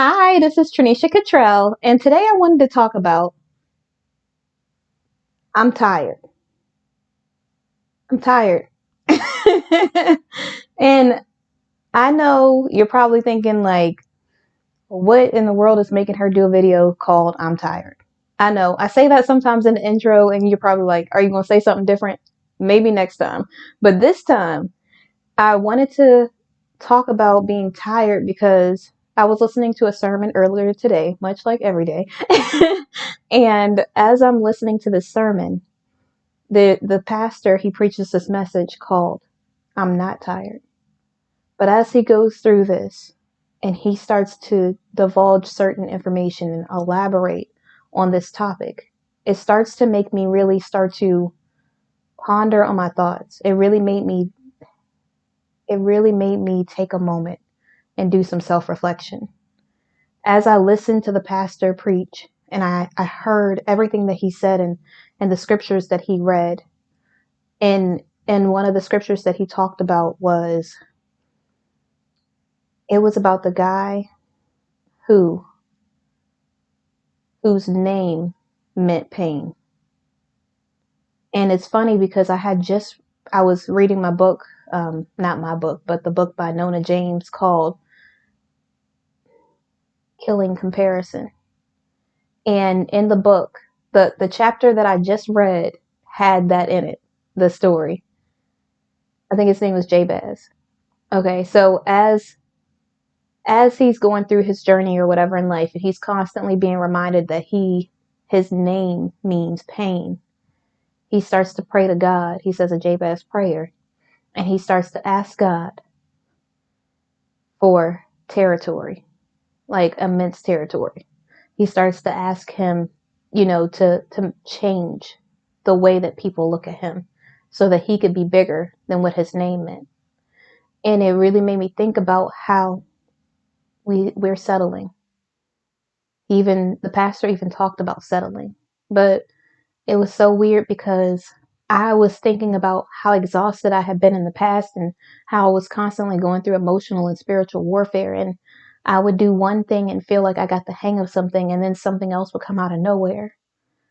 Hi, this is Trinesha Cottrell, and today I wanted to talk about I'm tired. I'm tired. And I know you're probably thinking, like, what in the world is making her do a video called I'm tired? I know. I say that sometimes in the intro, and you're probably like, are you going to say something different? Maybe next time. But this time, I wanted to talk about being tired because I was listening to a sermon earlier today, much like every day. And as I'm listening to this sermon, the pastor, he preaches this message called I'm not tired. But as he goes through this and he starts to divulge certain information and elaborate on this topic, it starts to make me really start to ponder on my thoughts. It really made me take a moment and do some self-reflection. As I listened to the pastor preach and I heard everything that he said and the scriptures that he read, and one of the scriptures that he talked about was it was about the guy who whose name meant pain. And it's funny because I was reading my book, not my book, but the book by Nona James called Killing Comparison. And in the book, the chapter that I just read had that in it, the story. I think his name was Jabez. Okay, so as he's going through his journey or whatever in life, and he's constantly being reminded that his name means pain, he starts to pray to God. He says a Jabez prayer, and he starts to ask God for territory, like immense territory. He starts to ask him, to change the way that people look at him so that he could be bigger than what his name meant. And it really made me think about how we're settling. Even the pastor even talked about settling. But it was so weird because I was thinking about how exhausted I had been in the past and how I was constantly going through emotional and spiritual warfare. And I would do one thing and feel like I got the hang of something, and then something else would come out of nowhere.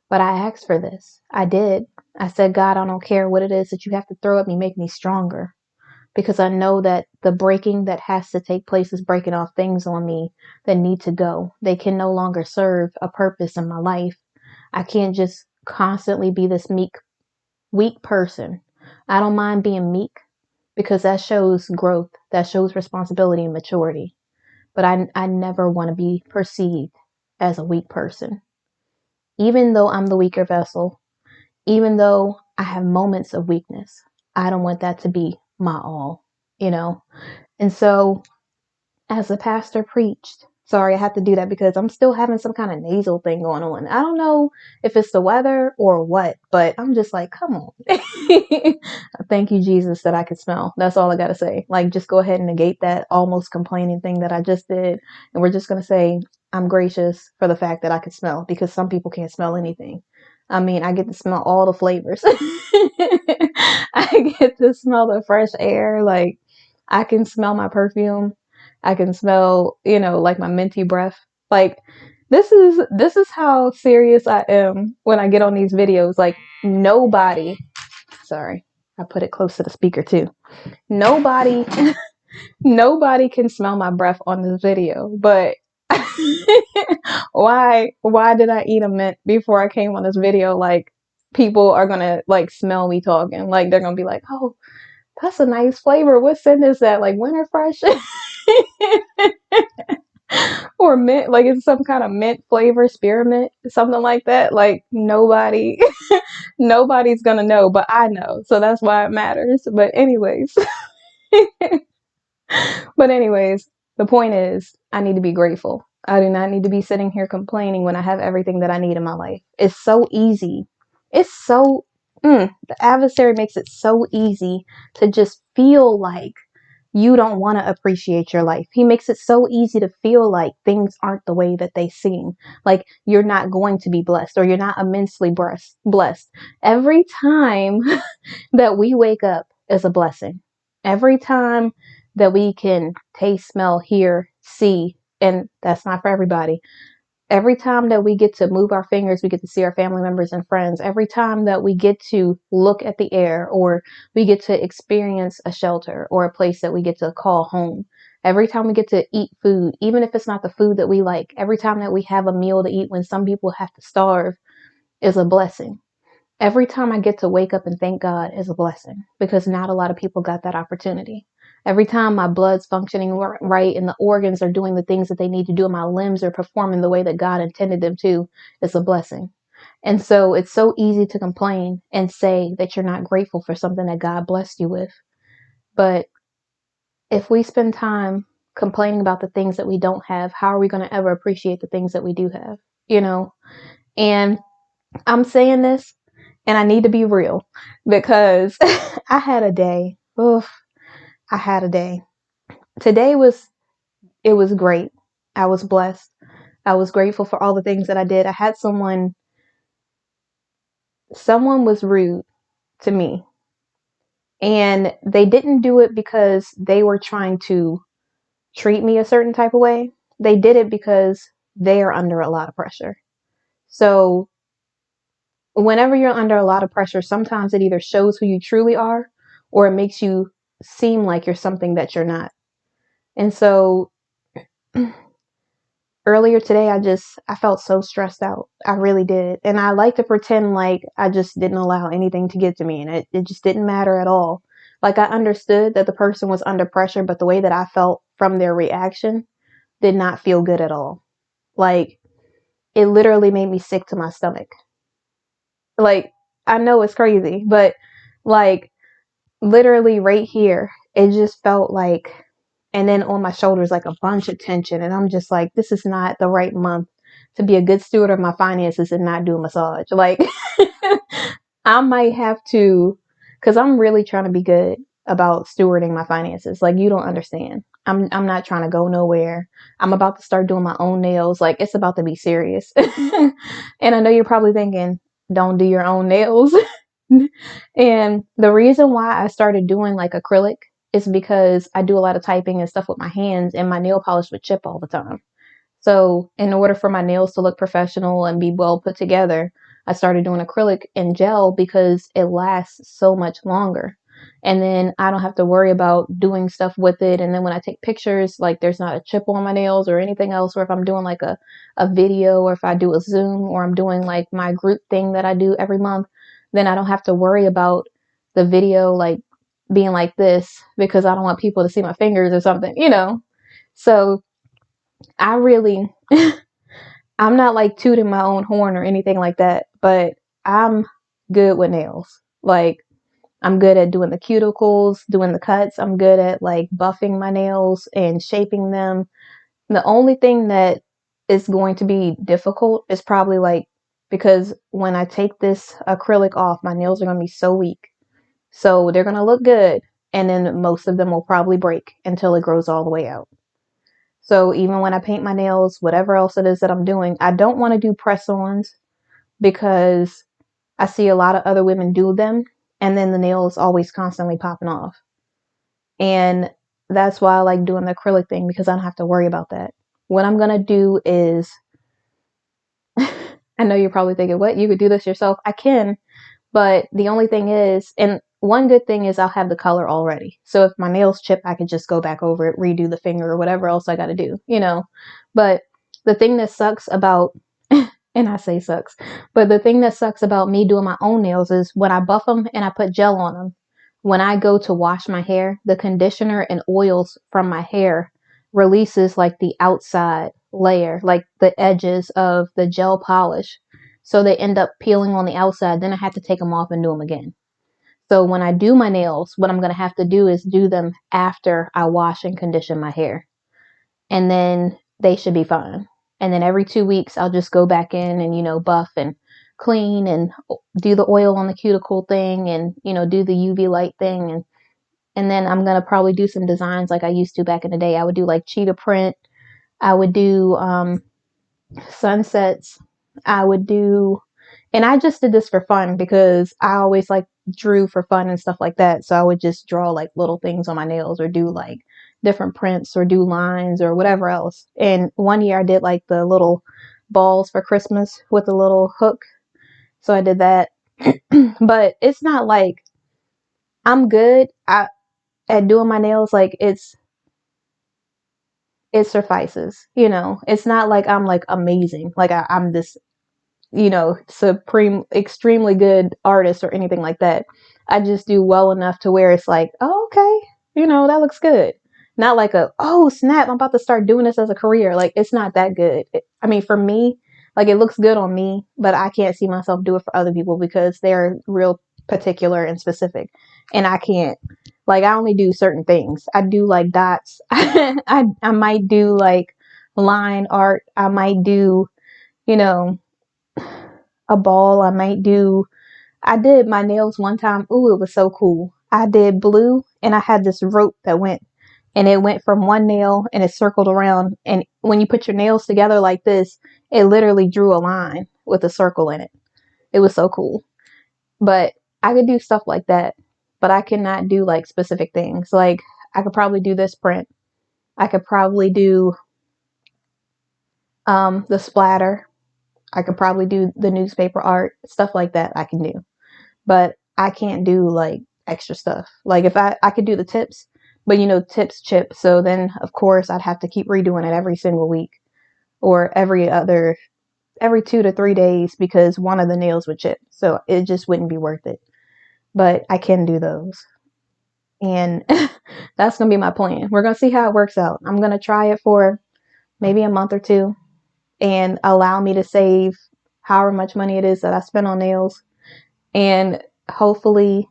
But I asked for this. I did. I said, God, I don't care what it is that you have to throw at me, make me stronger. Because I know that the breaking that has to take place is breaking off things on me that need to go. They can no longer serve a purpose in my life. I can't just constantly be this weak person. I don't mind being meek because that shows growth, that shows responsibility and maturity. But I never want to be perceived as a weak person. Even though I'm the weaker vessel, even though I have moments of weakness, I don't want that to be my all, you know? And so as the pastor preached, sorry, I have to do that because I'm still having some kind of nasal thing going on. I don't know if it's the weather or what, but I'm just like, come on. Thank you, Jesus, that I can smell. That's all I got to say. Like, just go ahead and negate that almost complaining thing that I just did. And we're just going to say, I'm gracious for the fact that I can smell, because some people can't smell anything. I mean, I get to smell all the flavors. I get to smell the fresh air. Like, I can smell my perfume. I can smell, like my minty breath. Like, this is how serious I am when I get on these videos. Like, nobody, sorry, I put it close to the speaker too. Nobody, nobody can smell my breath on this video, but why did I eat a mint before I came on this video? Like, people are gonna like smell me talking. Like, they're gonna be like, oh, that's a nice flavor. What scent is that? Like winter fresh? Or mint, like it's some kind of mint flavor, spearmint, something like that. Like, nobody's gonna know, but I know. So that's why it matters. But anyways, but anyways, the point is I need to be grateful. I do not need to be sitting here complaining when I have everything that I need in my life. It's so easy. It's so, the adversary makes it so easy to just feel like you don't want to appreciate your life. He makes it so easy to feel like things aren't the way that they seem. Like you're not going to be blessed, or you're not immensely blessed. Every time that we wake up is a blessing. Every time that we can taste, smell, hear, see, and that's not for everybody. Every time that we get to move our fingers, we get to see our family members and friends. Every time that we get to look at the air, or we get to experience a shelter or a place that we get to call home. Every time we get to eat food, even if it's not the food that we like, every time that we have a meal to eat when some people have to starve is a blessing. Every time I get to wake up and thank God is a blessing, because not a lot of people got that opportunity. Every time my blood's functioning right and the organs are doing the things that they need to do and my limbs are performing the way that God intended them to, it's a blessing. And so it's so easy to complain and say that you're not grateful for something that God blessed you with. But if we spend time complaining about the things that we don't have, how are we going to ever appreciate the things that we do have? You know? And I'm saying this and I need to be real, because I had a day. Oof, I had a day. Today it was great. I was blessed. I was grateful for all the things that I did. I had someone was rude to me, and they didn't do it because they were trying to treat me a certain type of way. They did it because they are under a lot of pressure. So whenever you're under a lot of pressure, sometimes it either shows who you truly are or it makes you seem like you're something that you're not. And so earlier today, I felt so stressed out. I really did. And I like to pretend like I just didn't allow anything to get to me, and it just didn't matter at all. Like, I understood that the person was under pressure, but the way that I felt from their reaction did not feel good at all. Like, it literally made me sick to my stomach. Like, I know it's crazy, but like, literally right here, it just felt like, and then on my shoulders, like a bunch of tension. And I'm just like, this is not the right month to be a good steward of my finances and not do a massage. Like, I might have to, because I'm really trying to be good about stewarding my finances. Like, you don't understand. I'm not trying to go nowhere. I'm about to start doing my own nails. Like, it's about to be serious. And I know you're probably thinking, don't do your own nails. And the reason why I started doing like acrylic is because I do a lot of typing and stuff with my hands, and my nail polish would chip all the time. So in order for my nails to look professional and be well put together, I started doing acrylic and gel because it lasts so much longer. And then I don't have to worry about doing stuff with it. And then when I take pictures, like, there's not a chip on my nails or anything else. Or if I'm doing like a video, or if I do a Zoom, or I'm doing like my group thing that I do every month, then I don't have to worry about the video like being like this, because I don't want people to see my fingers or something, you know? So I really, I'm not like tooting my own horn or anything like that, but I'm good with nails. Like, I'm good at doing the cuticles, doing the cuts. I'm good at like buffing my nails and shaping them. The only thing that is going to be difficult is probably like, because when I take this acrylic off, my nails are going to be so weak. So they're going to look good. And then most of them will probably break until it grows all the way out. So even when I paint my nails, whatever else it is that I'm doing, I don't want to do press-ons because I see a lot of other women do them, and then the nails always constantly popping off. And that's why I like doing the acrylic thing, because I don't have to worry about that. What I'm going to do is, I know you're probably thinking, what? You could do this yourself? I can. But the only thing is, and one good thing is I'll have the color already. So if my nails chip, I can just go back over it, redo the finger or whatever else I got to do, you know. But the thing that sucks about, and I say sucks, but the thing that sucks about me doing my own nails is when I buff them and I put gel on them, when I go to wash my hair, the conditioner and oils from my hair releases like the outside layer, like the edges of the gel polish. So they end up peeling on the outside. Then I have to take them off and do them again. So when I do my nails, what I'm going to have to do is do them after I wash and condition my hair. And then they should be fine. And then every 2 weeks, I'll just go back in and, you know, buff and clean and do the oil on the cuticle thing and, you know, do the UV light thing. And then I'm going to probably do some designs like I used to back in the day. I would do like cheetah print. I would do sunsets. I would do, and I just did this for fun because I always like drew for fun and stuff like that. So I would just draw like little things on my nails or do like different prints or do lines or whatever else. And one year I did like the little balls for Christmas with a little hook. So I did that. But it's not like I'm good at doing my nails. Like it suffices, you know. It's not like I'm like amazing. Like I'm this, you know, supreme, extremely good artist or anything like that. I just do well enough to where it's like, oh, okay, you know, that looks good. Not like oh snap, I'm about to start doing this as a career. Like it's not that good. I mean, for me, like it looks good on me, but I can't see myself do it for other people because they're real particular and specific, and I can't. Like I only do certain things. I do like dots. I might do like line art. I might do, you know, a ball. I did my nails one time. Ooh, it was so cool. I did blue and I had this rope that went and it went from one nail and it circled around. And when you put your nails together like this, it literally drew a line with a circle in it. It was so cool. But I could do stuff like that, but I cannot do like specific things. Like I could probably do this print. I could probably do the splatter. I could probably do the newspaper art, stuff like that I can do. But I can't do like extra stuff. Like if I could do the tips, but you know, tips chip. So then of course I'd have to keep redoing it every single week or every 2 to 3 days because one of the nails would chip. So it just wouldn't be worth it. But I can do those. And that's going to be my plan. We're going to see how it works out. I'm going to try it for maybe a month or two and allow me to save however much money it is that I spend on nails. And hopefully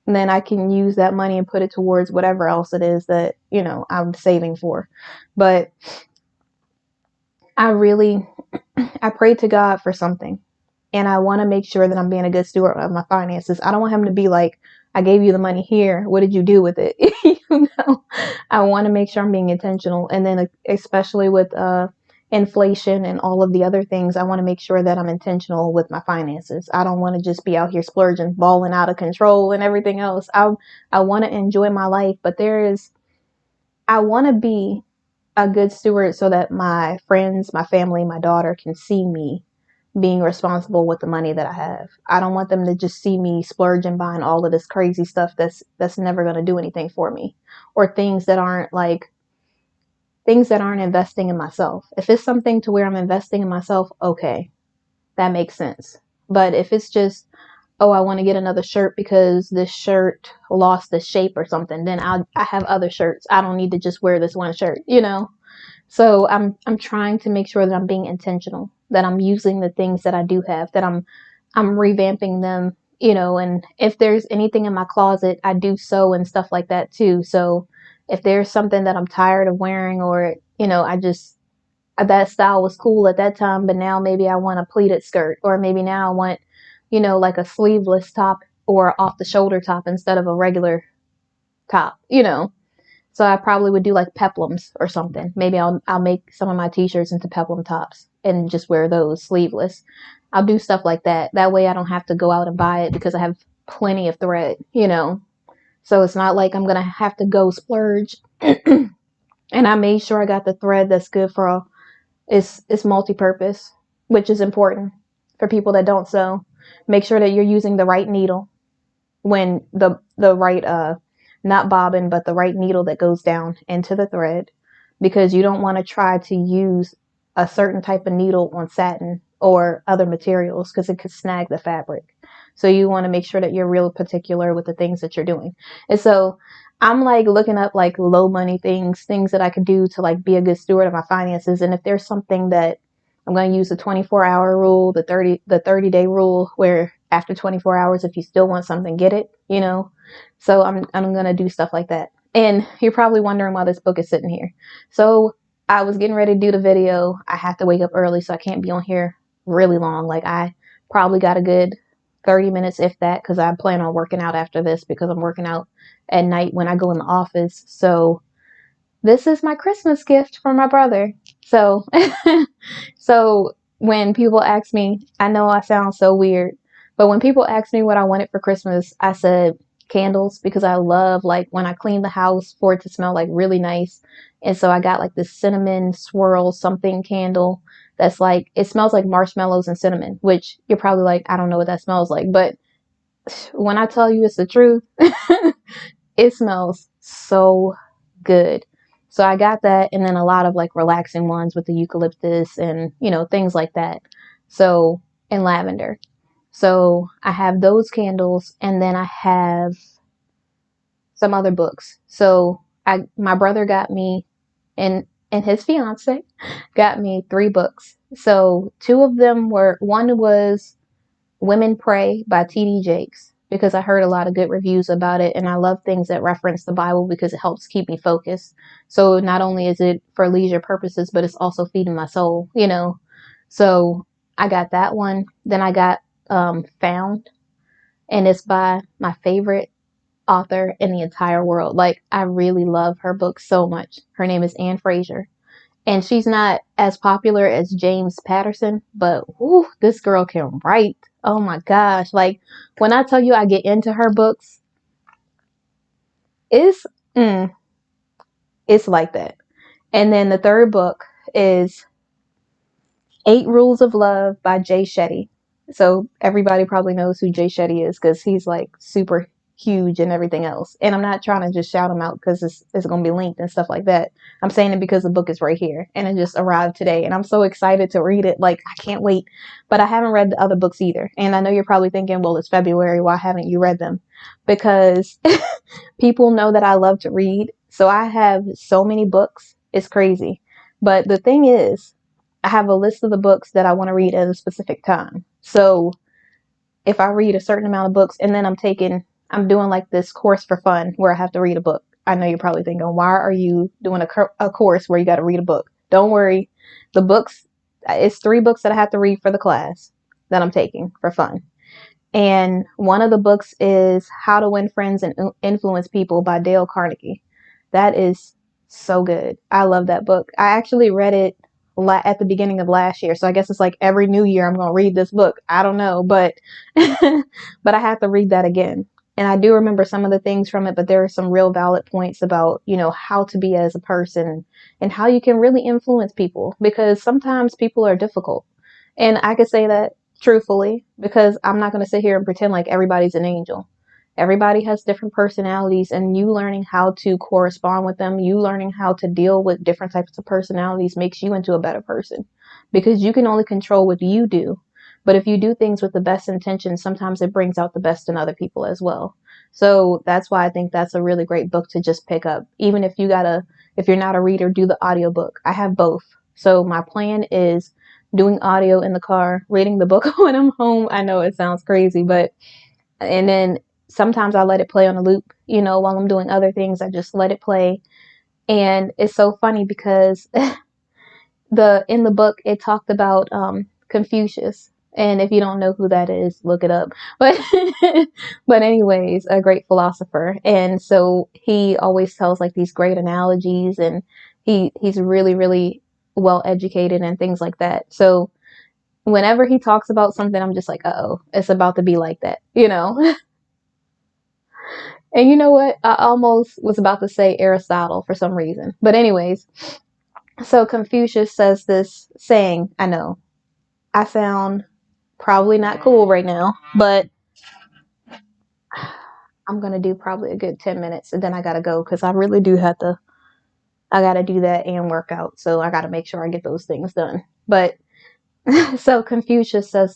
then I can use that money and put it towards whatever else it is that, you know, I'm saving for. But I pray to God for something. And I want to make sure that I'm being a good steward of my finances. I don't want him to be like, I gave you the money here. What did you do with it? You know, I want to make sure I'm being intentional. And then especially with inflation and all of the other things, I want to make sure that I'm intentional with my finances. I don't want to just be out here splurging, balling out of control and everything else. I want to enjoy my life, but I want to be a good steward so that my friends, my family, my daughter can see me being responsible with the money that I have. I don't want them to just see me splurging buying all of this crazy stuff that's never going to do anything for me, or things that aren't investing in myself. If it's something to where I'm investing in myself, okay, that makes sense. But if it's just, oh, I want to get another shirt because this shirt lost the shape or something, then I have other shirts. I don't need to just wear this one shirt, you know? So I'm trying to make sure that I'm being intentional, that I'm using the things that I do have, that I'm revamping them, you know, and if there's anything in my closet, I do sew and stuff like that too. So if there's something that I'm tired of wearing or, you know, that style was cool at that time, but now maybe I want a pleated skirt, or maybe now I want, you know, like a sleeveless top or off the shoulder top instead of a regular top, you know. So I probably would do like peplums or something. Maybe I'll make some of my t-shirts into peplum tops and just wear those sleeveless. I'll do stuff like that. That way I don't have to go out and buy it because I have plenty of thread, you know. So it's not like I'm gonna have to go splurge. And I made sure I got the thread that's good for it's multi-purpose, which is important for people that don't sew. Make sure that you're using the right needle when the right not bobbin but the right needle that goes down into the thread, because you don't want to try to use a certain type of needle on satin or other materials because it could snag the fabric. So you want to make sure that you're real particular with the things that you're doing. And so I'm like looking up like low money things that I could do to like be a good steward of my finances. And if there's something that I'm going to use the 24-hour rule, the 30-day rule, where after 24 hours, if you still want something, get it, you know? So I'm going to do stuff like that. And you're probably wondering why this book is sitting here. So I was getting ready to do the video. I have to wake up early, so I can't be on here really long. Like I probably got a good 30 minutes, if that, because I plan on working out after this because I'm working out at night when I go in the office. So this is my Christmas gift from my brother. So, so when people ask me, I know I sound so weird, But when people ask me what I wanted for Christmas, I said candles because I love like when I clean the house for it to smell like really nice. And so I got like this cinnamon swirl something candle that's like it smells like marshmallows and cinnamon, which you're probably like, I don't know what that smells like, but when I tell you it's the truth, it smells so good. So I got that and then a lot of like relaxing ones with the eucalyptus and, things like that. So, and lavender. So I have those candles and then I have some other books. So my brother got me and his fiance got me 3 books. So two of them one was Women Pray by T.D. Jakes because I heard a lot of good reviews about it and I love things that reference the Bible because it helps keep me focused. So not only is it for leisure purposes, but it's also feeding my soul. So I got that one. Then I got Found, and it's by my favorite author in the entire world. Like I really love her book so much. Her name is Anne Fraser. And she's not as popular as James Patterson, but whew, this girl can write. Oh my gosh. Like when I tell you I get into her books, it's it's like that. And then the third book is 8 Rules of Love by Jay Shetty. So everybody probably knows who Jay Shetty is because he's like super huge and everything else. And I'm not trying to just shout him out because it's going to be linked and stuff like that. I'm saying it because the book is right here and it just arrived today. And I'm so excited to read it. Like, I can't wait. But I haven't read the other books either. And I know you're probably thinking, well, it's February. Why haven't you read them? Because people know that I love to read. So I have so many books. It's crazy. But the thing is, I have a list of the books that I want to read at a specific time. So if I read a certain amount of books and then I'm doing like this course for fun where I have to read a book. I know you're probably thinking, why are you doing a course where you got to read a book? Don't worry. It's 3 books that I have to read for the class that I'm taking for fun. And one of the books is How to Win Friends and Influence People by Dale Carnegie. That is so good. I love that book. I actually read it at the beginning of last year. So I guess it's like every new year I'm going to read this book. I don't know, but but I have to read that again. And I do remember some of the things from it, but there are some real valid points about, how to be as a person and how you can really influence people because sometimes people are difficult. And I could say that truthfully because I'm not going to sit here and pretend like everybody's an angel. Everybody has different personalities, and you learning how to correspond with them, you learning how to deal with different types of personalities makes you into a better person because you can only control what you do. But if you do things with the best intentions, sometimes it brings out the best in other people as well. So that's why I think that's a really great book to just pick up. Even if if you're not a reader, do the audiobook. I have both. So my plan is doing audio in the car, reading the book when I'm home. I know it sounds crazy, and then sometimes I let it play on a loop, while I'm doing other things, I just let it play. And it's so funny because in the book, it talked about, Confucius. And if you don't know who that is, look it up. But, but anyways, a great philosopher. And so he always tells like these great analogies and he's really, really well educated and things like that. So whenever he talks about something, I'm just like, uh-oh, it's about to be like that. And you know what? I almost was about to say Aristotle for some reason. But anyways, so Confucius says this saying, I know, I sound probably not cool right now, but I'm going to do probably a good 10 minutes and then I got to go because I really do I got to do that and work out. So I got to make sure I get those things done. But so Confucius says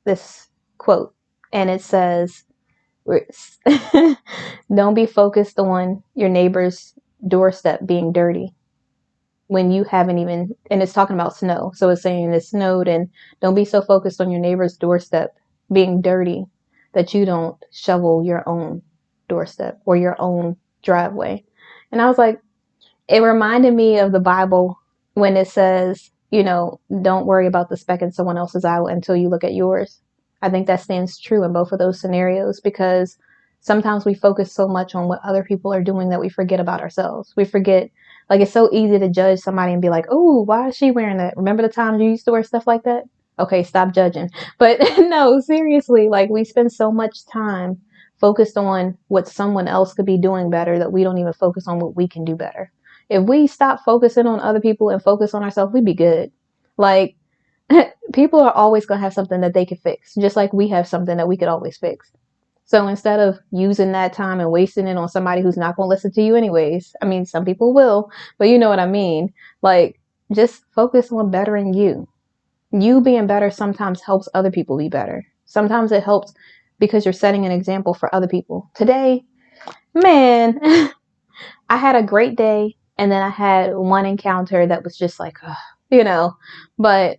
this quote, and it says, don't be focused on your neighbor's doorstep being dirty when you haven't even, and it's talking about snow. So it's saying it snowed, and don't be so focused on your neighbor's doorstep being dirty that you don't shovel your own doorstep or your own driveway. And I was like, it reminded me of the Bible when it says, don't worry about the speck in someone else's eye until you look at yours. I think that stands true in both of those scenarios because sometimes we focus so much on what other people are doing that we forget about ourselves. We forget, like, it's so easy to judge somebody and be like, oh, why is she wearing that? Remember the time you used to wear stuff like that? Okay, stop judging. But no, seriously, like we spend so much time focused on what someone else could be doing better that we don't even focus on what we can do better. If we stop focusing on other people and focus on ourselves, we'd be good. Like, people are always going to have something that they could fix, just like we have something that we could always fix. So instead of using that time and wasting it on somebody who's not going to listen to you anyways, I mean, some people will, but you know what I mean? Like, just focus on bettering you. You being better sometimes helps other people be better. Sometimes it helps because you're setting an example for other people. Today, man, I had a great day, and then I had one encounter that was just like, you know, but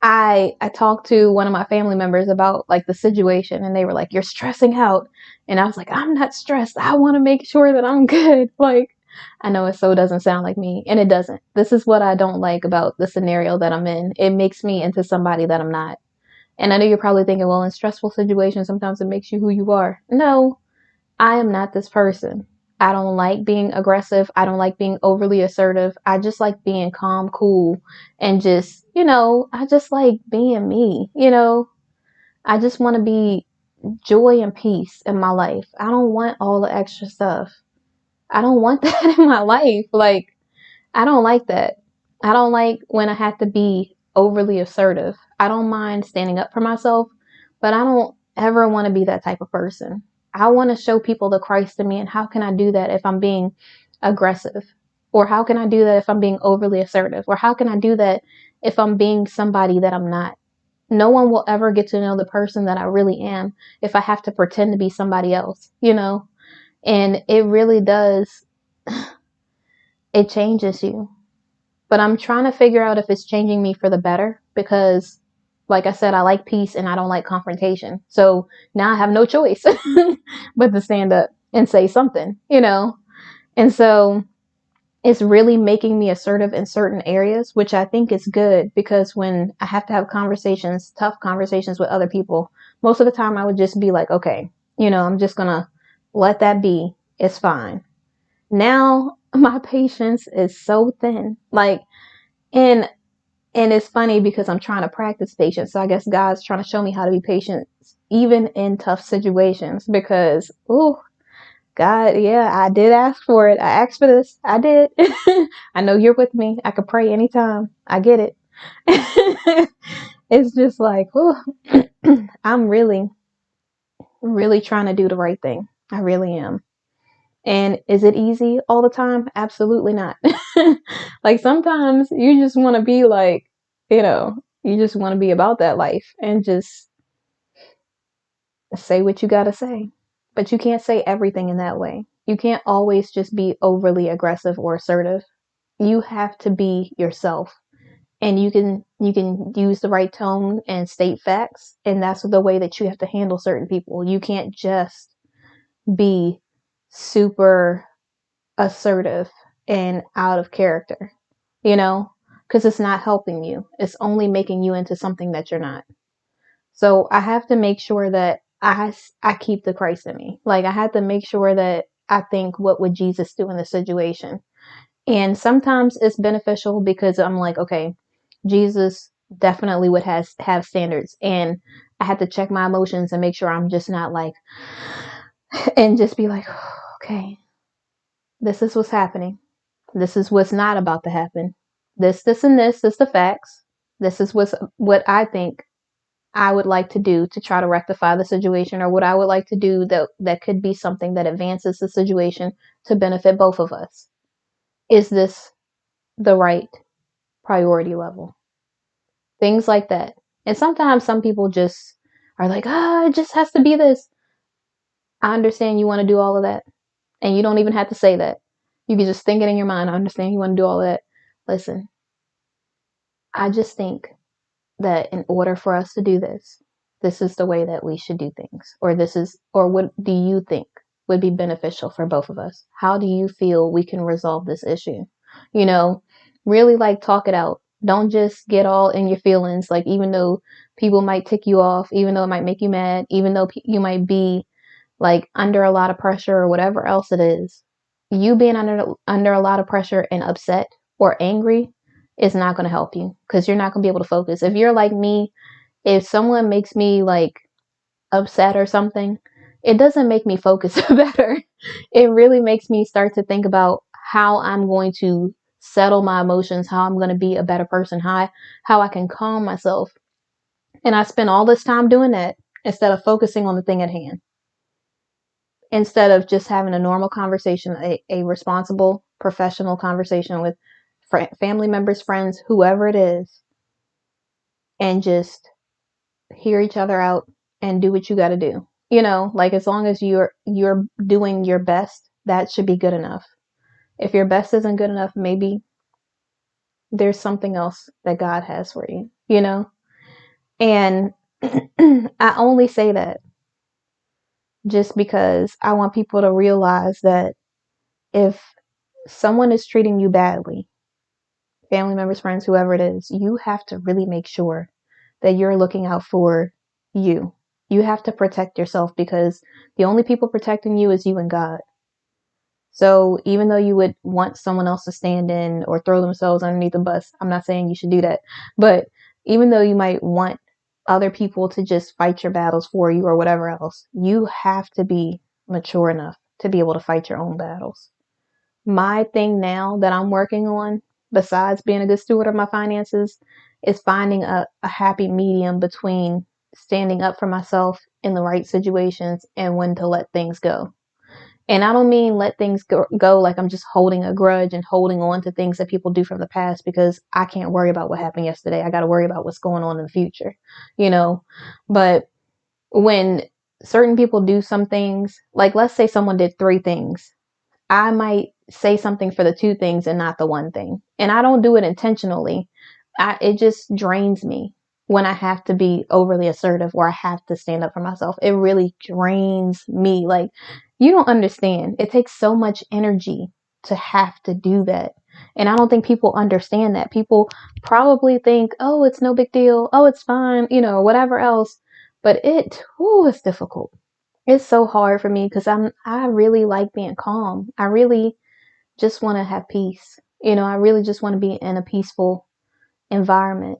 I talked to one of my family members about like the situation, and they were like, "You're stressing out," and I was like, "I'm not stressed. I want to make sure that I'm good." Like, I know it so doesn't sound like me, and it doesn't. This is what I don't like about the scenario that I'm in. It makes me into somebody that I'm not. And I know you're probably thinking, well, in stressful situations, sometimes it makes you who you are. No, I am not this person. I don't like being aggressive. I don't like being overly assertive. I just like being calm, cool, and just, I just like being me. I just want to be joy and peace in my life. I don't want all the extra stuff. I don't want that in my life. Like, I don't like that. I don't like when I have to be overly assertive. I don't mind standing up for myself, but I don't ever want to be that type of person. I want to show people the Christ in me, and how can I do that if I'm being aggressive? Or how can I do that if I'm being overly assertive? Or how can I do that if I'm being somebody that I'm not? No one will ever get to know the person that I really am if I have to pretend to be somebody else. And it really does, it changes you. But I'm trying to figure out if it's changing me for the better because, like I said, I like peace and I don't like confrontation. So now I have no choice but to stand up and say something. And so it's really making me assertive in certain areas, which I think is good because when I have to have conversations, tough conversations with other people, most of the time I would just be like, okay, I'm just going to let that be. It's fine. Now my patience is so thin. Like, and and it's funny because I'm trying to practice patience. So I guess God's trying to show me how to be patient even in tough situations because, oh, God, yeah, I did ask for it. I asked for this. I did. I know you're with me. I could pray anytime. I get it. It's just like, oh, I'm really, really trying to do the right thing. I really am. And is it easy all the time? Absolutely not. Like sometimes you just want to be like, you just want to be about that life and just say what you got to say. But you can't say everything in that way. You can't always just be overly aggressive or assertive. You have to be yourself. And you can use the right tone and state facts, and that's the way that you have to handle certain people. You can't just be super assertive and out of character, you know, because it's not helping you. It's only making you into something that you're not. So I have to make sure that I keep the Christ in me. Like I have to make sure that I think, what would Jesus do in this situation? And sometimes it's beneficial because I'm like, okay, Jesus definitely would have standards, and I had to check my emotions and make sure I'm just not like, and just be like, okay, this is what's happening. This is what's not about to happen. This, and this is the facts. This is what I think I would like to do to try to rectify the situation, or what I would like to do that could be something that advances the situation to benefit both of us. Is this the right priority level? Things like that. And sometimes some people just are like, it just has to be this. I understand you want to do all of that. And you don't even have to say that. You can just think it in your mind. I understand you want to do all of that. Listen, I just think that in order for us to do this, this is the way that we should do things. Or what do you think would be beneficial for both of us? How do you feel we can resolve this issue? You know, really like talk it out. Don't just get all in your feelings. Like, even though people might tick you off, even though it might make you mad, even though you might be like under a lot of pressure or whatever else it is, you being under a lot of pressure and upset or angry is not going to help you, because you're not going to be able to focus. If you're like me, if someone makes me like upset or something, it doesn't make me focus better. It really makes me start to think about how I'm going to settle my emotions, how I'm going to be a better person, how I can calm myself. And I spend all this time doing that instead of focusing on the thing at hand. Instead of just having a normal conversation, a responsible, professional conversation with family members, friends, whoever it is, and just hear each other out and do what you got to do. You know, like as long as you're doing your best, that should be good enough. If your best isn't good enough, maybe there's something else that God has for you, you know? And I only say that just because I want people to realize that if someone is treating you badly, family members, friends, whoever it is, you have to really make sure that you're looking out for you. You have to protect yourself, because the only people protecting you is you and God. So even though you would want someone else to stand in or throw themselves underneath the bus, I'm not saying you should do that. But even though you might want other people to just fight your battles for you or whatever else, you have to be mature enough to be able to fight your own battles. My thing now that I'm working on, besides being a good steward of my finances, is finding a happy medium between standing up for myself in the right situations and when to let things go. And I don't mean let things go like I'm just holding a grudge and holding on to things that people do from the past, because I can't worry about what happened yesterday. I got to worry about what's going on in the future, you know? But when certain people do some things, like let's say someone did 3 things, I might say something for the 2 things and not the one thing. And I don't do it intentionally. It just drains me when I have to be overly assertive or I have to stand up for myself. It really drains me. Like, you don't understand. It takes so much energy to have to do that. And I don't think people understand that. People probably think, oh, it's no big deal. Oh, it's fine, you know, whatever else. But it's difficult. It's so hard for me because I really like being calm. I really just want to have peace. You know, I really just want to be in a peaceful environment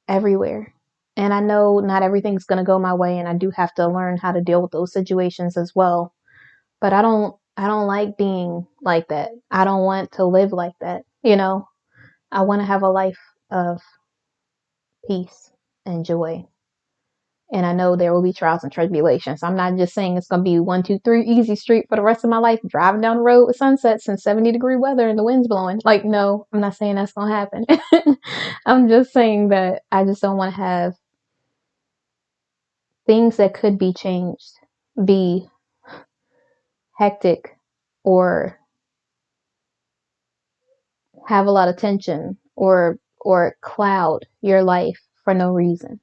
everywhere. And I know not everything's going to go my way, and I do have to learn how to deal with those situations as well. But I don't like being like that. I don't want to live like that, you know. I want to have a life of peace and joy. And I know there will be trials and tribulations. I'm not just saying it's going to be 1, 2, 3 easy street for the rest of my life, driving down the road with sunsets and 70-degree weather and the wind's blowing. Like, no, I'm not saying that's going to happen. I'm just saying that I just don't want to have things that could be changed be hectic or have a lot of tension or cloud your life for no reason.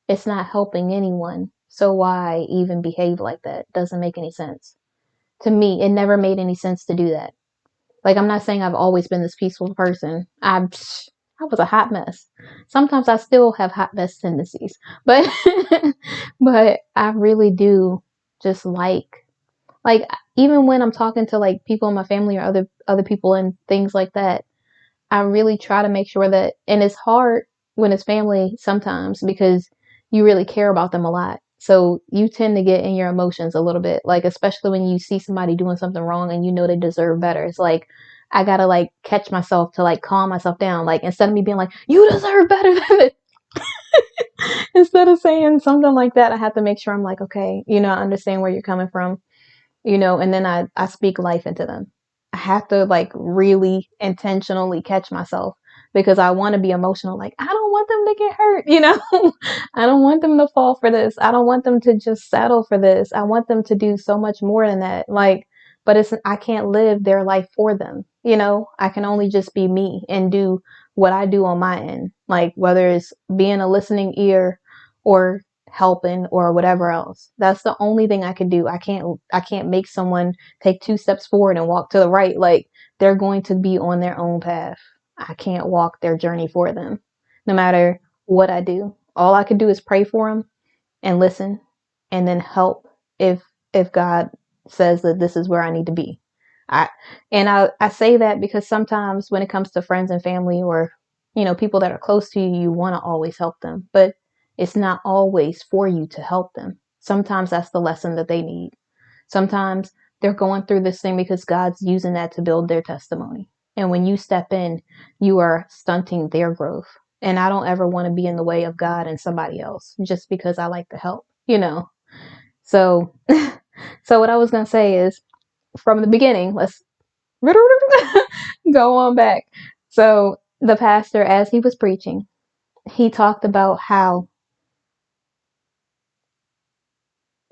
It's not helping anyone. So why even behave like that? Doesn't make any sense. To me, it never made any sense to do that. Like, I'm not saying I've always been this peaceful person. I was a hot mess. Sometimes I still have hot mess tendencies, but but I really do just like even when I'm talking to like people in my family or other people and things like that, I really try to make sure that, and it's hard when it's family sometimes because you really care about them a lot. So you tend to get in your emotions a little bit, like, especially when you see somebody doing something wrong and you know they deserve better. It's like, I gotta like catch myself to like calm myself down. Like, instead of me being like, you deserve better than this, instead of saying something like that, I have to make sure I'm like, okay, you know, I understand where you're coming from, you know, and then I speak life into them. I have to like really intentionally catch myself because I want to be emotional. Like, I don't want them to get hurt, you know, I don't want them to fall for this. I don't want them to just settle for this. I want them to do so much more than that. Like, but I can't live their life for them. You know, I can only just be me and do what I do on my end. Like, whether it's being a listening ear or helping or whatever else. That's the only thing I can do. I can't make someone take 2 steps forward and walk to the right. Like, they're going to be on their own path. I can't walk their journey for them. No matter what I do. All I can do is pray for them and listen and then help if God says that this is where I need to be. I say that because sometimes when it comes to friends and family or People that are close to you, you want to always help them, but it's not always for you to help them. Sometimes that's the lesson that they need. Sometimes they're going through this thing because God's using that to build their testimony. And when you step in, you are stunting their growth. And I don't ever want to be in the way of God and somebody else just because I like to help. So, so what I was going to say is from the beginning, let's go on back. So the pastor, as he was preaching, he talked about how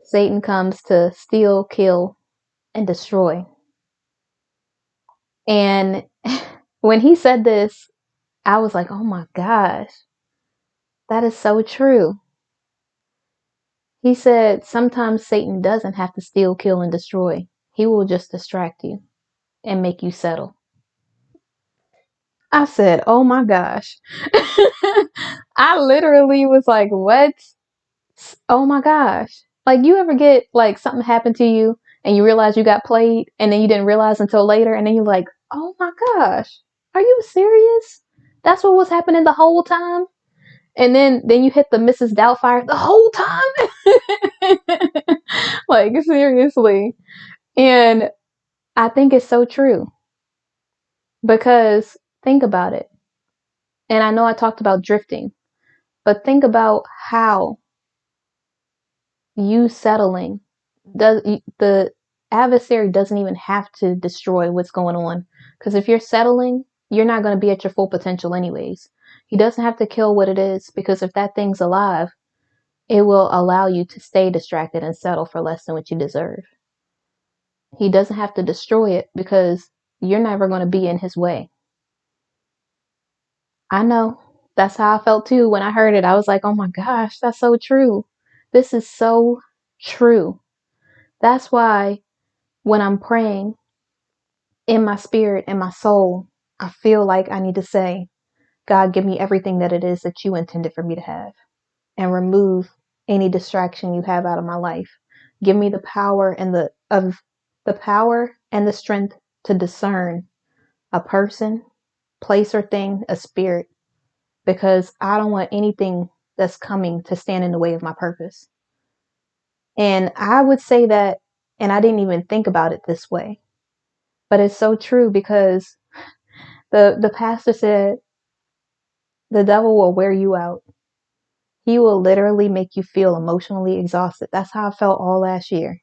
Satan comes to steal, kill, and destroy. And when he said this, I was like, oh my gosh, that is so true. He said sometimes Satan doesn't have to steal, kill, and destroy. He will just distract you and make you settle. I said, oh my gosh. I literally was like, what? Oh my gosh. Like, you ever get like something happened to you and you realize you got played and then you didn't realize until later and then you're like, oh my gosh, are you serious? That's what was happening the whole time? And then you hit the Mrs. Doubtfire the whole time? Like, seriously. And I think it's so true because think about it. And I know I talked about drifting, but think about how you settling does the adversary doesn't even have to destroy what's going on, because if you're settling, you're not going to be at your full potential anyways. He doesn't have to kill what it is, because if that thing's alive, it will allow you to stay distracted and settle for less than what you deserve. He doesn't have to destroy it because you're never going to be in his way. I know. That's how I felt too when I heard it. I was like, oh my gosh, that's so true. This is so true. That's why when I'm praying in my spirit and my soul, I feel like I need to say, God, give me everything that it is that you intended for me to have, and remove any distraction you have out of my life. Give me the power and the power and the strength to discern a person, place, or thing, a spirit, because I don't want anything that's coming to stand in the way of my purpose. And I would say that, and I didn't even think about it this way, but it's so true, because the pastor said the devil will wear you out. He will literally make you feel emotionally exhausted. That's how I felt all last year.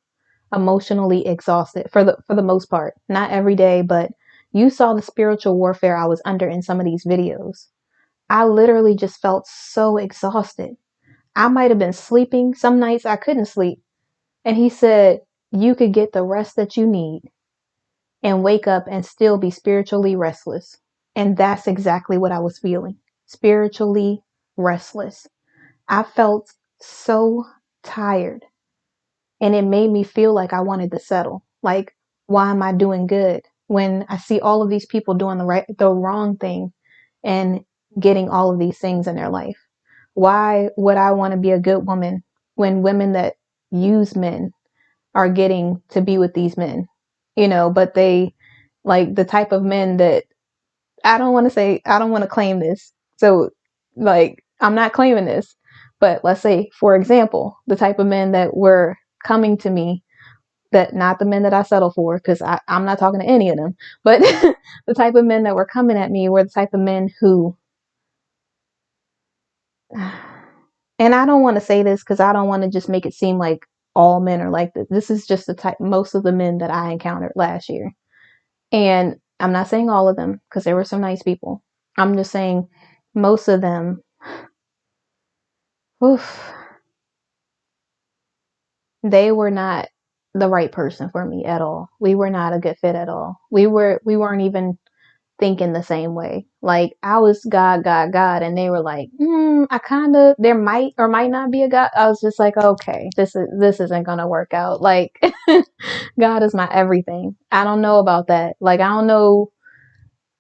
Emotionally exhausted for the most part. Not every day, but you saw the spiritual warfare I was under in some of these videos. I literally just felt so exhausted. I might have been sleeping. Some nights I couldn't sleep. And he said, you could get the rest that you need and wake up and still be spiritually restless. And that's exactly what I was feeling. Spiritually restless. I felt so tired, and it made me feel like I wanted to settle. Like, why am I doing good when I see all of these people doing the wrong thing and getting all of these things in their life? Why would I want to be a good woman when women that use men are getting to be with these men? But they, like, the type of men that, I don't want to claim this. So, like, I'm not claiming this, but let's say, for example, the type of men that were coming to me, that not the men that I settle for, because I'm not talking to any of them, but the type of men that were coming at me were the type of men who, and I don't want to say this because I don't want to just make it seem like all men are like this. This is just the type, most of the men that I encountered last year. And I'm not saying all of them, because there were some nice people. I'm just saying most of them, oof, they were not the right person for me at all. We were not a good fit at all. We weren't even thinking the same way. Like, I was God, God, God, and they were like, I kind of, there might or might not be a God. I was just like, okay, this isn't gonna work out. Like, God is my everything. I don't know about that. Like, I don't know.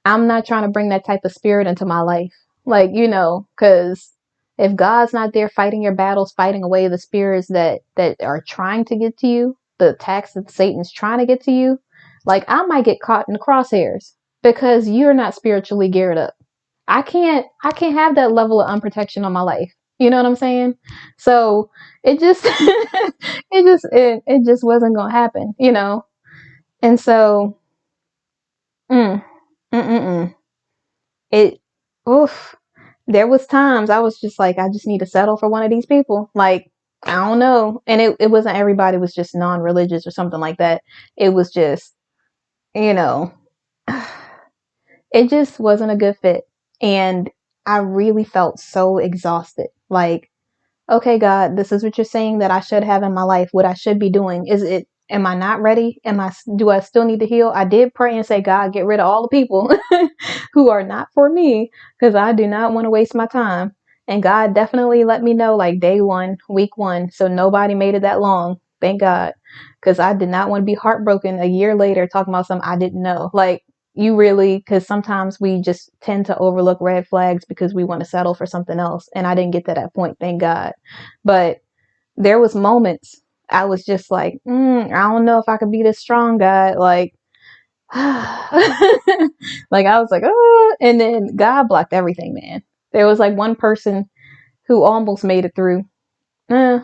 I'm not trying to bring that type of spirit into my life. Like, because if God's not there fighting your battles, fighting away the spirits that are trying to get to you, the attacks that Satan's trying to get to you, like, I might get caught in the crosshairs because you're not spiritually geared up. I can't have that level of unprotection on my life. You know what I'm saying? So it just it just wasn't gonna happen, you know? And so mm, mm, mm, mm. it oof. There was times I was just like, I just need to settle for one of these people. Like, I don't know. And it wasn't everybody was just non-religious or something like that. It was just, you know, it just wasn't a good fit. And I really felt so exhausted. Like, okay, God, this is what you're saying that I should have in my life, what I should be doing. Am I not ready? Do I still need to heal? I did pray and say, God, get rid of all the people who are not for me, because I do not want to waste my time. And God definitely let me know, like day one, week one. So nobody made it that long. Thank God. Because I did not want to be heartbroken a year later talking about something I didn't know. Like, you really, because sometimes we just tend to overlook red flags because we want to settle for something else. And I didn't get to that point, thank God. But there was moments I was just like, I don't know if I could be this strong, God. Like, like I was like, oh, and then God blocked everything, man. There was like one person who almost made it through. Eh,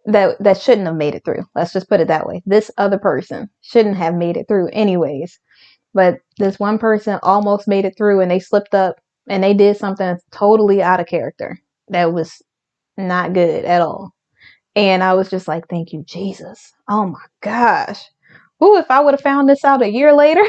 that shouldn't have made it through. Let's just put it that way. This other person shouldn't have made it through anyways. But this one person almost made it through, and they slipped up and they did something totally out of character that was not good at all. And I was just like, thank you, Jesus. Oh my gosh. Ooh, if I would have found this out a year later.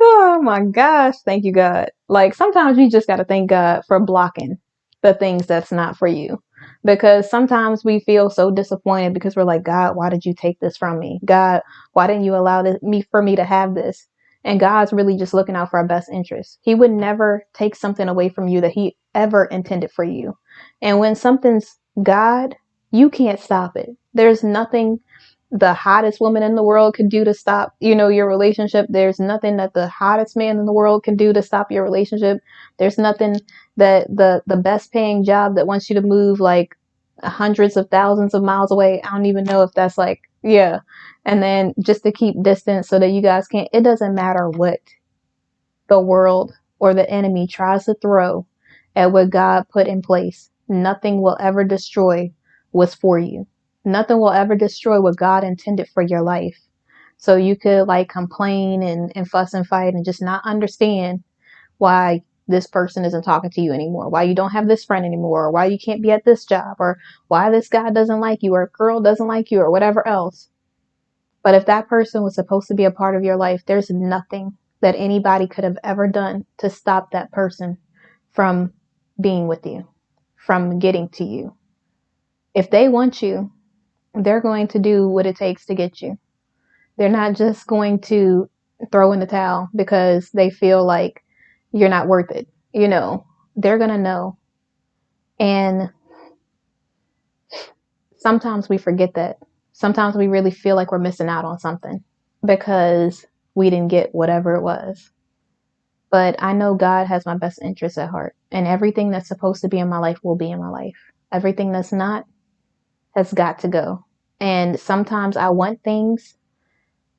Oh my gosh. Thank you, God. Like, sometimes you just got to thank God for blocking the things that's not for you. Because sometimes we feel so disappointed because we're like, God, why did you take this from me? God, why didn't you allow for me to have this? And God's really just looking out for our best interests. He would never take something away from you that he ever intended for you. And when something's God, you can't stop it. There's nothing the hottest woman in the world could do to stop, your relationship. There's nothing that the hottest man in the world can do to stop your relationship. There's nothing that the best paying job that wants you to move like hundreds of thousands of miles away. I don't even know if that's like, yeah. And then just to keep distance so that you guys can't, it doesn't matter what the world or the enemy tries to throw at what God put in place. Nothing will ever destroy what's for you. Nothing will ever destroy what God intended for your life. So you could like complain and fuss and fight and just not understand why this person isn't talking to you anymore, why you don't have this friend anymore, or why you can't be at this job, or why this guy doesn't like you, or a girl doesn't like you, or whatever else. But if that person was supposed to be a part of your life, there's nothing that anybody could have ever done to stop that person from being with you, from getting to you. If they want you, they're going to do what it takes to get you. They're not just going to throw in the towel because they feel like you're not worth it. They're going to know. And sometimes we forget that. Sometimes we really feel like we're missing out on something because we didn't get whatever it was. But I know God has my best interests at heart, and everything that's supposed to be in my life will be in my life. Everything that's not has got to go. And sometimes I want things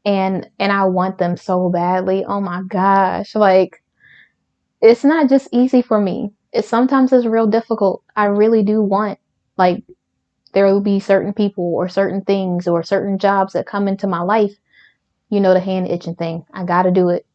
and I want them so badly. Oh my gosh. Like, it's not just easy for me. Sometimes it's real difficult. I really do want, like, there will be certain people or certain things or certain jobs that come into my life. The hand itching thing. I got to do it.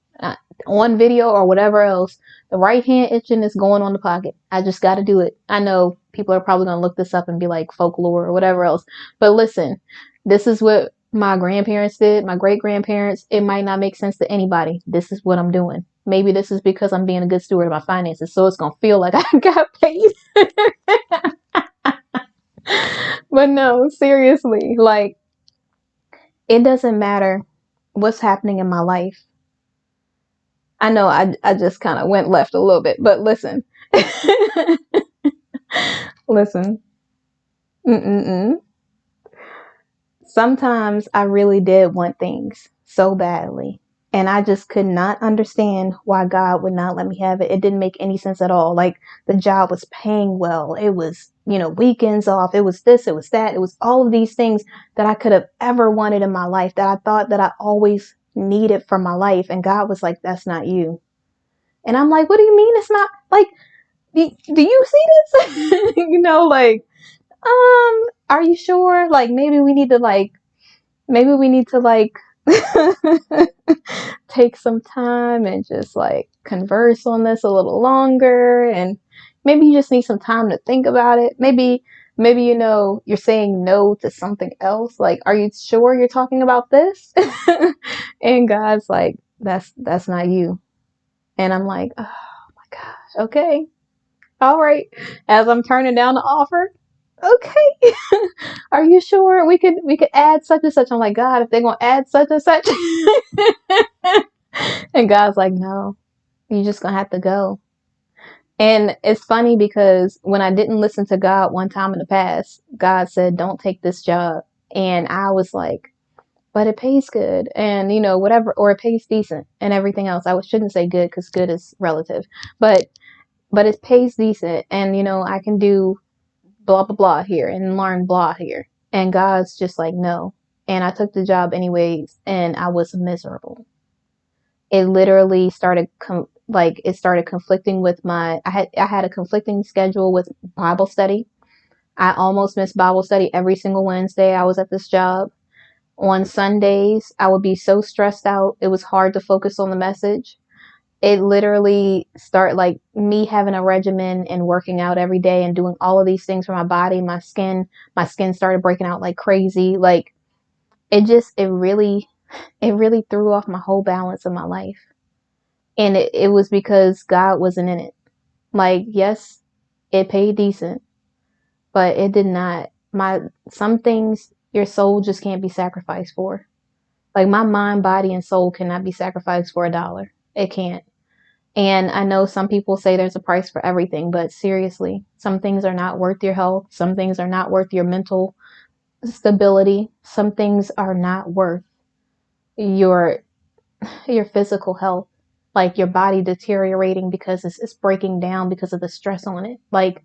On video or whatever else, the right hand itching is going on the pocket. I just got to do it. I know people are probably going to look this up and be like folklore or whatever else. But listen, this is what my grandparents did, my great grandparents. It might not make sense to anybody. This is what I'm doing. Maybe this is because I'm being a good steward of my finances. So it's going to feel like I got paid. But no, seriously, like, it doesn't matter what's happening in my life. I know I just kind of went left a little bit, but listen. Listen. Mm-mm-mm. Sometimes I really did want things so badly, and I just could not understand why God would not let me have it. It didn't make any sense at all. Like, the job was paying well. It was, weekends off. It was this, it was that. It was all of these things that I could have ever wanted in my life, that I thought that I always needed for my life. And God was like, that's not you. And I'm like, what do you mean it's not? Like, do you see this? Like, are you sure? Like, maybe we need to like take some time and just like converse on this a little longer, and maybe you just need some time to think about it. Maybe you're saying no to something else. Like, are you sure you're talking about this? And God's like, that's not you. And I'm like, oh my gosh, okay, all right. As I'm turning down the offer, okay. Are you sure we could add such and such? I'm like, God, if they're gonna add such and such. And God's like, no, you're just gonna have to go. And it's funny because when I didn't listen to God one time in the past, God said, don't take this job. And I was like, but it pays good, and whatever, or it pays decent and everything else. I shouldn't say good because good is relative, but it pays decent, and I can do blah blah blah here and learn blah here. And God's just like, no. And I took the job anyways, and I was miserable. It literally started it started conflicting with I had a conflicting schedule with Bible study. I almost missed Bible study every single Wednesday I was at this job. On Sundays, I would be so stressed out, it was hard to focus on the message. It literally started like me having a regimen and working out every day and doing all of these things for my body. My skin started breaking out like crazy. Like, it really threw off my whole balance of my life. And it was because God wasn't in it. Like, yes, it paid decent, but it did not. Some things your soul just can't be sacrificed for. Like, my mind, body, and soul cannot be sacrificed for $1. It can't. And I know some people say there's a price for everything, but seriously, some things are not worth your health. Some things are not worth your mental stability. Some things are not worth your physical health, like your body deteriorating because it's breaking down because of the stress on it. Like,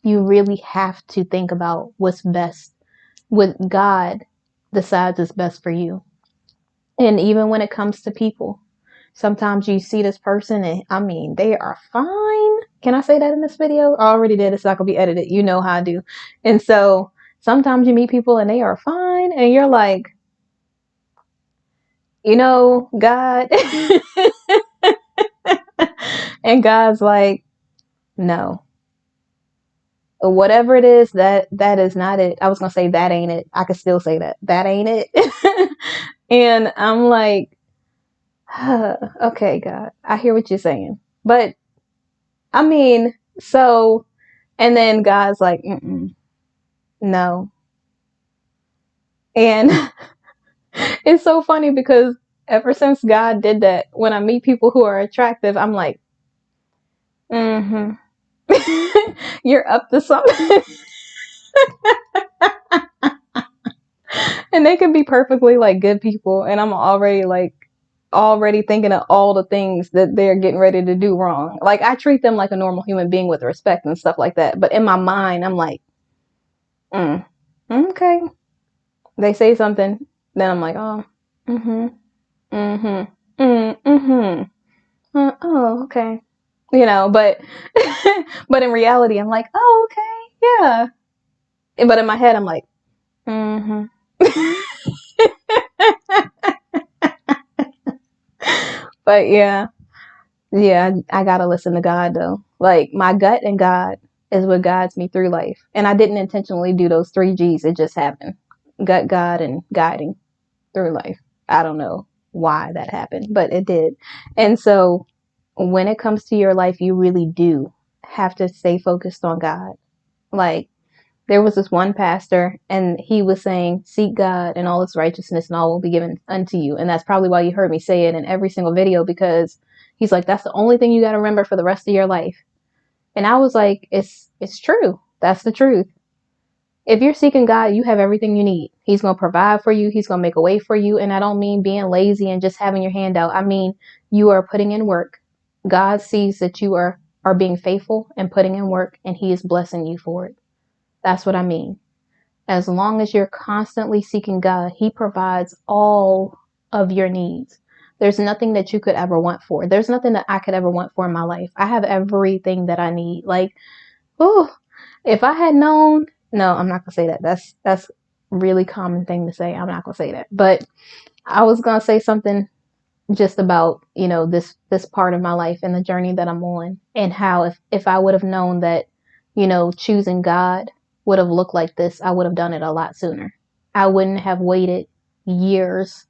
you really have to think about what's best. What God decides is best for you. And even when it comes to people, sometimes you see this person and I mean, they are fine. Can I say that in this video? I already did. It's not going to be edited. You know how I do. And so sometimes you meet people and they are fine and you're like, God. And God's like, no, whatever it is, that is not it. I was going to say that ain't it. I could still say that ain't it. And I'm like, okay, God, I hear what you're saying. But I mean, so, and then God's like, no. And it's so funny because ever since God did that, when I meet people who are attractive, I'm like, you're up to something. And they can be perfectly like good people. And I'm already thinking of all the things that they're getting ready to do wrong. Like, I treat them like a normal human being with respect and stuff like that. But in my mind, I'm like, okay. They say something, then I'm like, oh, oh, okay. But, but in reality, I'm like, oh, okay, yeah. But in my head, I'm like, But yeah, I gotta listen to God though. Like, my gut and God is what guides me through life. And I didn't intentionally do those 3 G's. It just happened. Gut, God, and guiding through life. I don't know why that happened, but it did. And so when it comes to your life, you really do have to stay focused on God. Like, there was this one pastor and he was saying, seek God and all his righteousness and all will be given unto you. And that's probably why you heard me say it in every single video, because he's like, that's the only thing you got to remember for the rest of your life. And I was like, it's true. That's the truth. If you're seeking God, you have everything you need. He's going to provide for you. He's going to make a way for you. And I don't mean being lazy and just having your hand out. I mean, you are putting in work. God sees that you are being faithful and putting in work, and he is blessing you for it. That's what I mean. As long as you're constantly seeking God, he provides all of your needs. There's nothing that you could ever want for. There's nothing that I could ever want for in my life. I have everything that I need. Like, oh, if I had known, no, I'm not gonna say that. That's really common thing to say. I'm not gonna say that. But I was gonna say something just about, this part of my life and the journey that I'm on, and how if I would have known that, choosing God would have looked like this, I would have done it a lot sooner. I wouldn't have waited years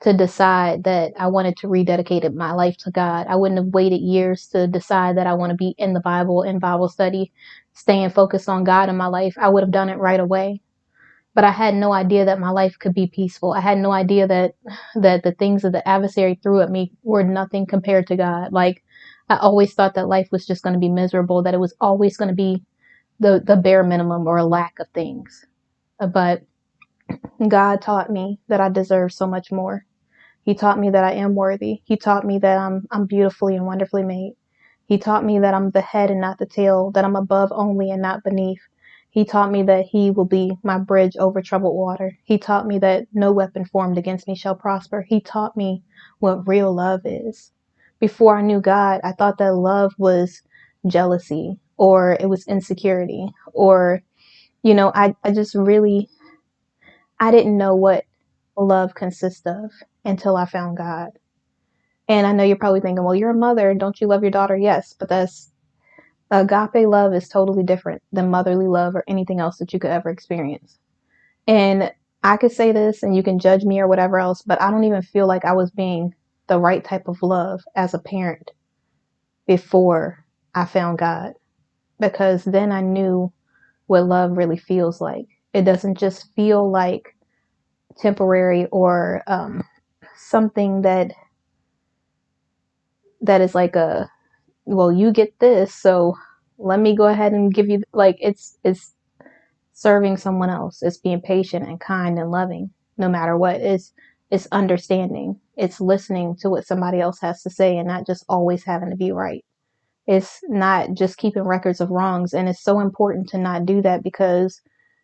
to decide that I wanted to rededicate my life to God. I wouldn't have waited years to decide that I want to be in the Bible, in Bible study, staying focused on God in my life. I would have done it right away. But I had no idea that my life could be peaceful. I had no idea that the things that the adversary threw at me were nothing compared to God. Like, I always thought that life was just going to be miserable, that it was always going to be the bare minimum or a lack of things. But God taught me that I deserve so much more. He taught me that I am worthy. He taught me that I'm beautifully and wonderfully made. He taught me that I'm the head and not the tail, that I'm above only and not beneath. He taught me that he will be my bridge over troubled water. He taught me that no weapon formed against me shall prosper. He taught me what real love is. Before I knew God, I thought that love was jealousy, or it was insecurity, or, I just really, I didn't know what love consists of until I found God. And I know you're probably thinking, well, you're a mother. Don't you love your daughter? Yes, but that's agape love is totally different than motherly love or anything else that you could ever experience. And I could say this and you can judge me or whatever else, but I don't even feel like I was being the right type of love as a parent before I found God, because then I knew what love really feels like. It doesn't just feel like temporary or something that is like a, well, you get this, so let me go ahead and give you, like, it's serving someone else. It's being patient and kind and loving no matter what. It's understanding. It's listening to what somebody else has to say and not just always having to be right. It's not just keeping records of wrongs. And it's so important to not do that, because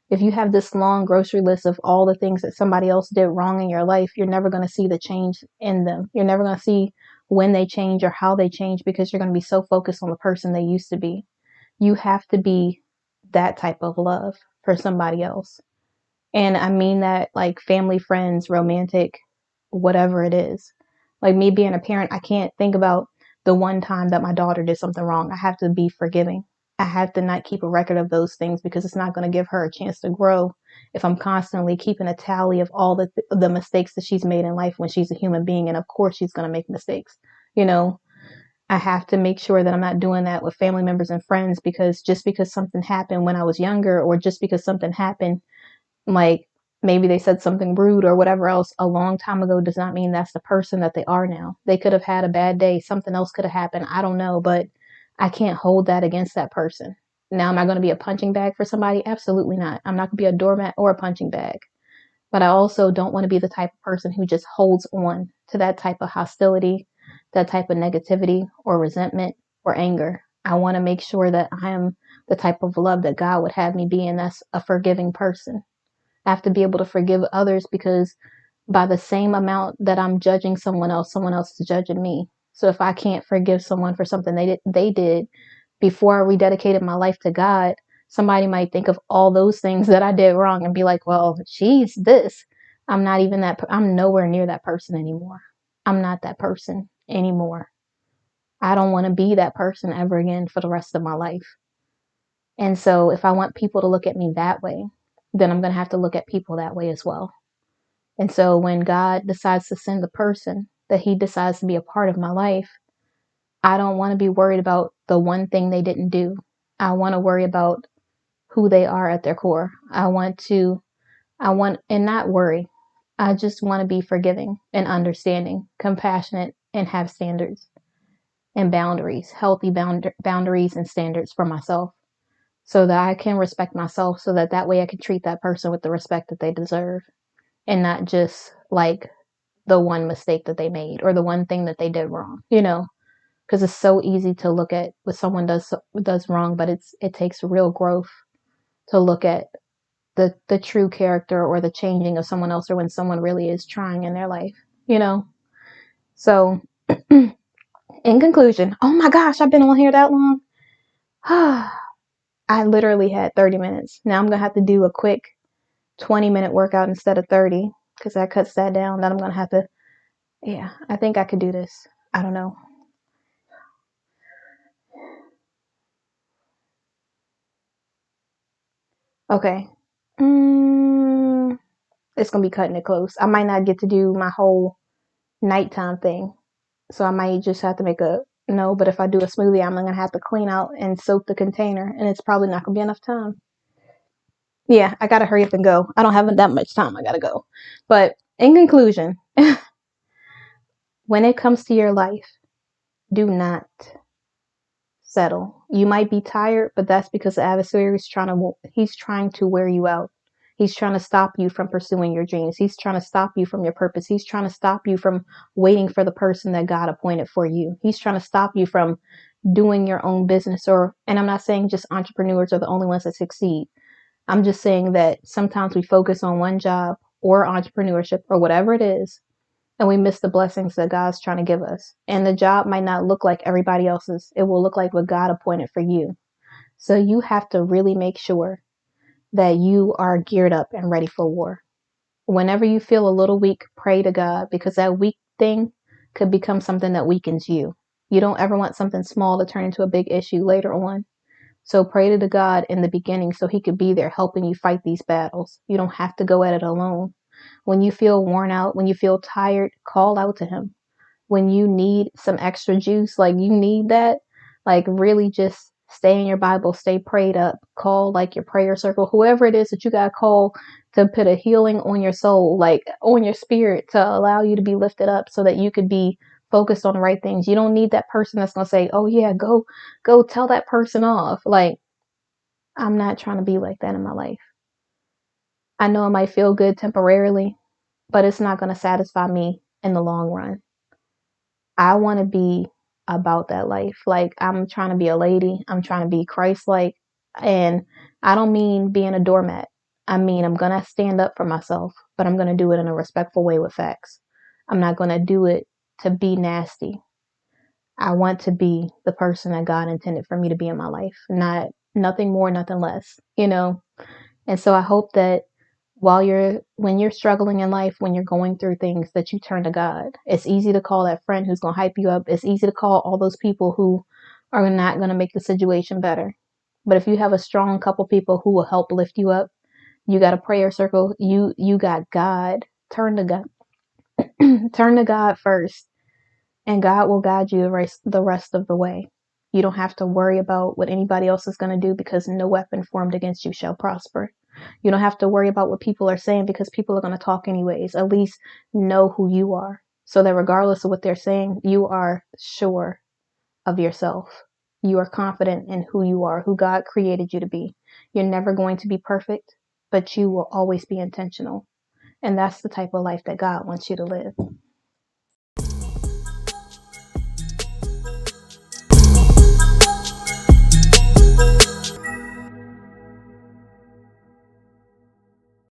if you have this long grocery list of all the things that somebody else did wrong in your life, you're never going to see the change in them. You're never going to see when they change or how they change, because you're going to be so focused on the person they used to be. You have to be that type of love for somebody else. And I mean that like family, friends, romantic, whatever it is. Like me being a parent, I can't think about the one time that my daughter did something wrong. I have to be forgiving. I have to not keep a record of those things, because it's not going to give her a chance to grow if I'm constantly keeping a tally of all the mistakes that she's made in life when she's a human being. And of course she's going to make mistakes. You know, I have to make sure that I'm not doing that with family members and friends, because just because something happened when I was younger, or just because something happened, like maybe they said something rude or whatever else a long time ago, does not mean that's the person that they are now. They could have had a bad day. Something else could have happened. I don't know, but I can't hold that against that person. Now, am I going to be a punching bag for somebody? Absolutely not. I'm not going to be a doormat or a punching bag. But I also don't want to be the type of person who just holds on to that type of hostility, that type of negativity or resentment or anger. I want to make sure that I am the type of love that God would have me be, and that's a forgiving person. I have to be able to forgive others, because by the same amount that I'm judging someone else is judging me. So if I can't forgive someone for something they did before I rededicated my life to God, somebody might think of all those things that I did wrong and be like, well, she's this. I'm not even that. I'm nowhere near that person anymore. I'm not that person anymore. I don't want to be that person ever again for the rest of my life. And so if I want people to look at me that way, then I'm going to have to look at people that way as well. And so when God decides to send the person that he decides to be a part of my life, I don't want to be worried about the one thing they didn't do. I want to worry about who they are at their core. And not worry. I just want to be forgiving and understanding, compassionate, and have standards and boundaries, healthy boundaries and standards for myself, so that I can respect myself, so that way I can treat that person with the respect that they deserve, and not just like the one mistake that they made or the one thing that they did wrong, because it's so easy to look at what someone does wrong, but it takes real growth to look at the true character or the changing of someone else, or when someone really is trying in their life, you know. So, in conclusion, oh my gosh, I've been on here that long. I literally had 30 minutes. Now I'm going to have to do a quick 20-minute workout instead of 30 because that cuts that down. Then I'm going to have to, yeah, I think I could do this. I don't know. Okay. It's going to be cutting it close. I might not get to do my whole nighttime thing. So I might just have to make a no, but if I do a smoothie, I'm going to have to clean out and soak the container, and it's probably not going to be enough time. Yeah, I got to hurry up and go. I don't have that much time. I got to go. But in conclusion, when it comes to your life, do not settle. You might be tired, but that's because the adversary is he's trying to wear you out. He's trying to stop you from pursuing your dreams. He's trying to stop you from your purpose. He's trying to stop you from waiting for the person that God appointed for you. He's trying to stop you from doing your own business, and I'm not saying just entrepreneurs are the only ones that succeed. I'm just saying that sometimes we focus on one job or entrepreneurship or whatever it is, and we miss the blessings that God's trying to give us. And the job might not look like everybody else's. It will look like what God appointed for you. So you have to really make sure that you are geared up and ready for war. Whenever you feel a little weak, pray to God, because that weak thing could become something that weakens you. You don't ever want something small to turn into a big issue later on. So pray to the God in the beginning so he could be there helping you fight these battles. You don't have to go at it alone. When you feel worn out, when you feel tired, call out to him. When you need some extra juice, like you need that, like really just stay in your Bible, stay prayed up, call like your prayer circle, whoever it is that you got to call to put a healing on your soul, like on your spirit, to allow you to be lifted up so that you could be focused on the right things. You don't need that person that's going to say, oh yeah, go tell that person off. Like, I'm not trying to be like that in my life. I know it might feel good temporarily, but it's not going to satisfy me in the long run. I want to be about that life. Like, I'm trying to be a lady. I'm trying to be Christ-like. And I don't mean being a doormat. I mean, I'm going to stand up for myself, but I'm going to do it in a respectful way with facts. I'm not going to do it to be nasty. I want to be the person that God intended for me to be in my life. Nothing more, nothing less, you know? And so I hope that when you're struggling in life, when you're going through things, that you turn to God. It's easy to call that friend who's going to hype you up. It's easy to call all those people who are not going to make the situation better. But if you have a strong couple people who will help lift you up, you got a prayer circle, you got God. Turn to God. Turn to God first, and God will guide you the rest of the way. You don't have to worry about what anybody else is going to do, because no weapon formed against you shall prosper. You don't have to worry about what people are saying, because people are going to talk anyways. At least know who you are, so that regardless of what they're saying, you are sure of yourself. You are confident in who you are, who God created you to be. You're never going to be perfect, but you will always be intentional. And that's the type of life that God wants you to live.